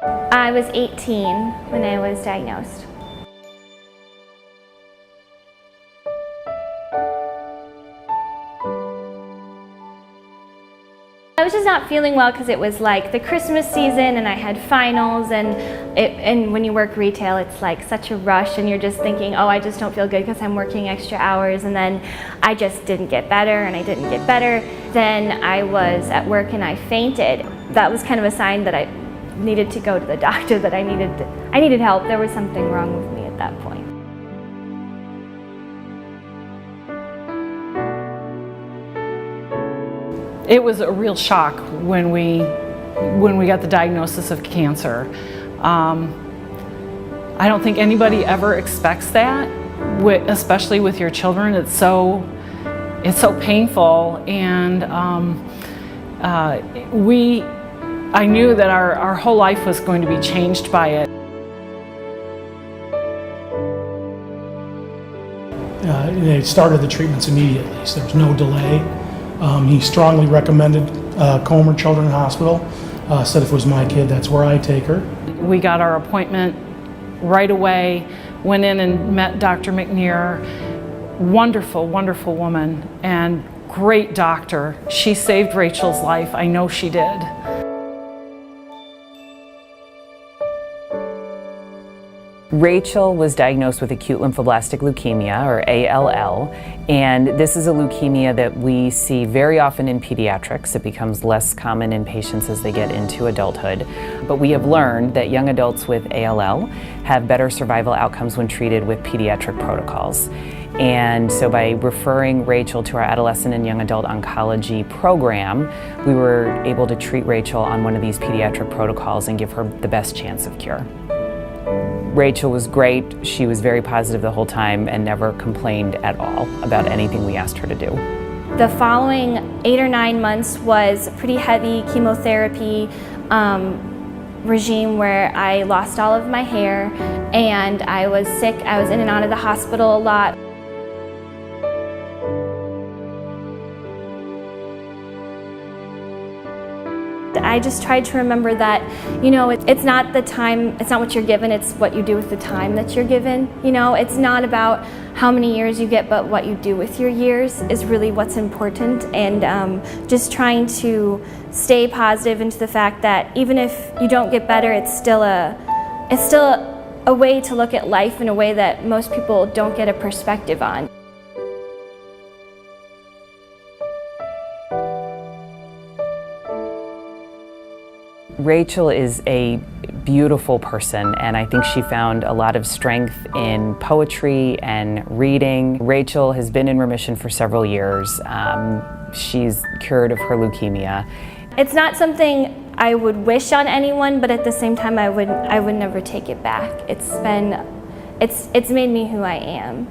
I was 18 when I was diagnosed. I was just not feeling well because it was like the Christmas season and I had finals, and when you work retail it's like such a rush and you're just thinking, oh, I just don't feel good because I'm working extra hours, and then I just didn't get better and I didn't get better. Then I was at work and I fainted. That was kind of a sign that I needed to go to the doctor, that I needed help. There was something wrong with me at that point. It was a real shock when we got the diagnosis of cancer. I don't think anybody ever expects that, especially with your children. It's so painful, and I knew that our whole life was going to be changed by it. They started the treatments immediately, so there was no delay. He strongly recommended Comer Children's Hospital, said if it was my kid, that's where I take her. We got our appointment right away, went in and met Dr. McNear. Wonderful, wonderful woman and great doctor. She saved Rachel's life. I know she did. Rachael was diagnosed with acute lymphoblastic leukemia, or ALL, and this is a leukemia that we see very often in pediatrics. It becomes less common in patients as they get into adulthood. But we have learned that young adults with ALL have better survival outcomes when treated with pediatric protocols. And so by referring Rachael to our adolescent and young adult oncology program, we were able to treat Rachael on one of these pediatric protocols and give her the best chance of cure. Rachael was great. She was very positive the whole time and never complained at all about anything we asked her to do. The following 8 or 9 months was a pretty heavy chemotherapy regime where I lost all of my hair and I was sick. I was in and out of the hospital a lot. I just tried to remember that, you know, it's not the time, it's not what you're given, it's what you do with the time that you're given. You know, it's not about how many years you get, but what you do with your years is really what's important. And just trying to stay positive into the fact that even if you don't get better, it's still a way to look at life in a way that most people don't get a perspective on. Rachael is a beautiful person, and I think she found a lot of strength in poetry and reading. Rachael has been in remission for several years. She's cured of her leukemia. It's not something I would wish on anyone, but at the same time I would never take it back. It's made me who I am.